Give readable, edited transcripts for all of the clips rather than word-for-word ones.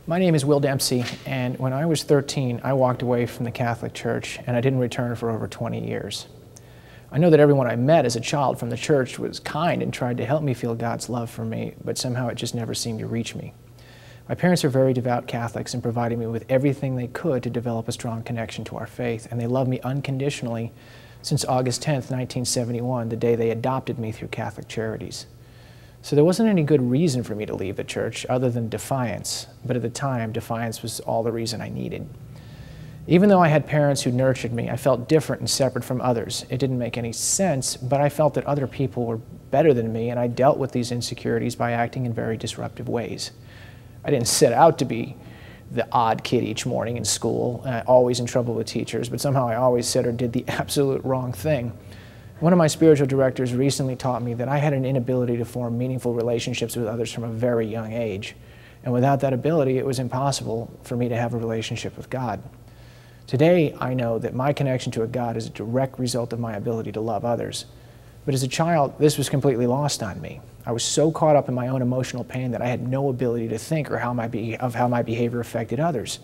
My name is Will Depsey, and when I was 13, I walked away from the Catholic Church, and I didn't return for over 20 years. I know that everyone I met as a child from the church was kind and tried to help me feel God's love for me, but somehow it just never seemed to reach me. My parents are very devout Catholics and provided me with everything they could to develop a strong connection to our faith, and they loved me unconditionally since August 10th, 1971, the day they adopted me through Catholic Charities. So there wasn't any good reason for me to leave the church other than defiance, but at the time, defiance was all the reason I needed. Even though I had parents who nurtured me, I felt different and separate from others. It didn't make any sense, but I felt that other people were better than me, and I dealt with these insecurities by acting in very disruptive ways. I didn't set out to be the odd kid each morning in school, always in trouble with teachers, but somehow I always said or did the absolute wrong thing. One of my spiritual directors recently taught me that I had an inability to form meaningful relationships with others from a very young age. And without that ability, it was impossible for me to have a relationship with God. Today, I know that my connection to a God is a direct result of my ability to love others. But as a child, this was completely lost on me. I was so caught up in my own emotional pain that I had no ability to think or how my behavior affected others.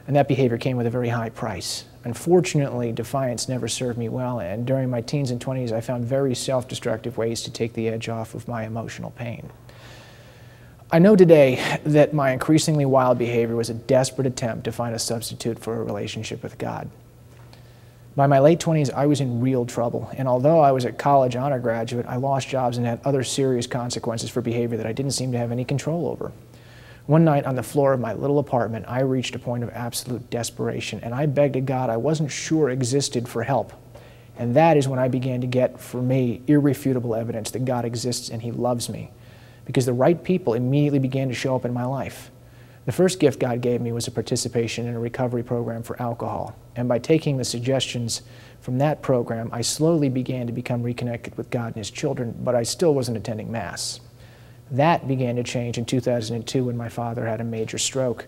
And that behavior came with a very high price. Unfortunately, defiance never served me well, and during my teens and 20s, I found very self-destructive ways to take the edge off of my emotional pain. I know today that my increasingly wild behavior was a desperate attempt to find a substitute for a relationship with God. By my late 20s, I was in real trouble, and although I was a college honor graduate, I lost jobs and had other serious consequences for behavior that I didn't seem to have any control over. One night on the floor of my little apartment, I reached a point of absolute desperation, and I begged a God I wasn't sure existed for help. And that is when I began to get, for me, irrefutable evidence that God exists and He loves me, because the right people immediately began to show up in my life. The first gift God gave me was a participation in a recovery program for alcohol, and by taking the suggestions from that program, I slowly began to become reconnected with God and His children, but I still wasn't attending Mass. That began to change in 2002 when my father had a major stroke,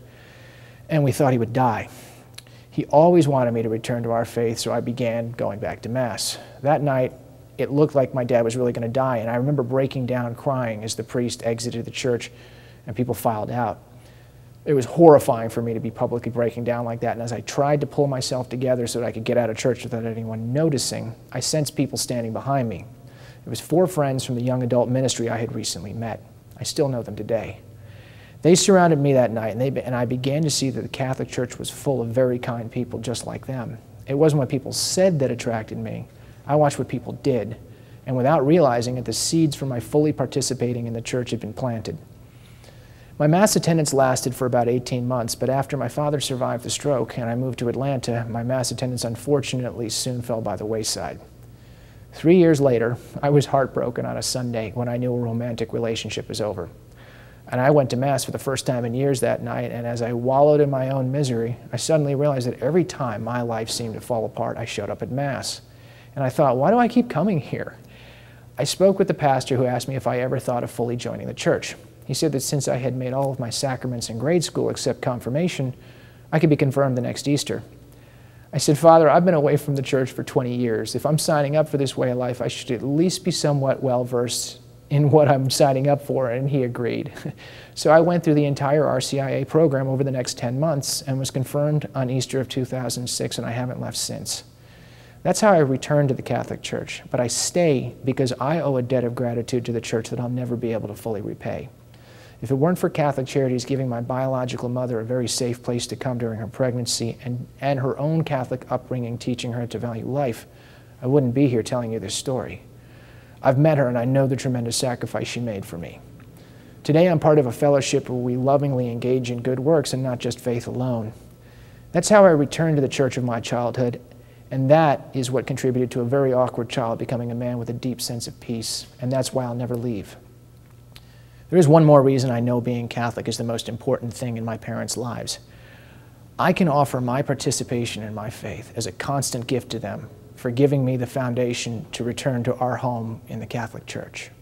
and we thought he would die. He always wanted me to return to our faith, so I began going back to Mass. That night, it looked like my dad was really going to die, and I remember breaking down crying as the priest exited the church and people filed out. It was horrifying for me to be publicly breaking down like that, and as I tried to pull myself together so that I could get out of church without anyone noticing, I sensed people standing behind me. It was 4 friends from the young adult ministry I had recently met. I still know them today. They surrounded me that night, and I began to see that the Catholic Church was full of very kind people just like them. It wasn't what people said that attracted me. I watched what people did, and without realizing it, the seeds for my fully participating in the church had been planted. My Mass attendance lasted for about 18 months, but after my father survived the stroke and I moved to Atlanta, my Mass attendance unfortunately soon fell by the wayside. 3 years later, I was heartbroken on a Sunday when I knew a romantic relationship was over. And I went to Mass for the first time in years that night, and as I wallowed in my own misery, I suddenly realized that every time my life seemed to fall apart, I showed up at Mass. And I thought, why do I keep coming here? I spoke with the pastor who asked me if I ever thought of fully joining the church. He said that since I had made all of my sacraments in grade school except confirmation, I could be confirmed the next Easter. I said, Father, I've been away from the church for 20 years. If I'm signing up for this way of life, I should at least be somewhat well-versed in what I'm signing up for, and he agreed. So I went through the entire RCIA program over the next 10 months and was confirmed on Easter of 2006, and I haven't left since. That's how I returned to the Catholic Church, but I stay because I owe a debt of gratitude to the church that I'll never be able to fully repay. If it weren't for Catholic Charities giving my biological mother a very safe place to come during her pregnancy and her own Catholic upbringing teaching her to value life, I wouldn't be here telling you this story. I've met her and I know the tremendous sacrifice she made for me. Today I'm part of a fellowship where we lovingly engage in good works and not just faith alone. That's how I returned to the church of my childhood, and that is what contributed to a very awkward child becoming a man with a deep sense of peace, and that's why I'll never leave. There is one more reason I know being Catholic is the most important thing in my parents' lives. I can offer my participation in my faith as a constant gift to them for giving me the foundation to return to our home in the Catholic Church.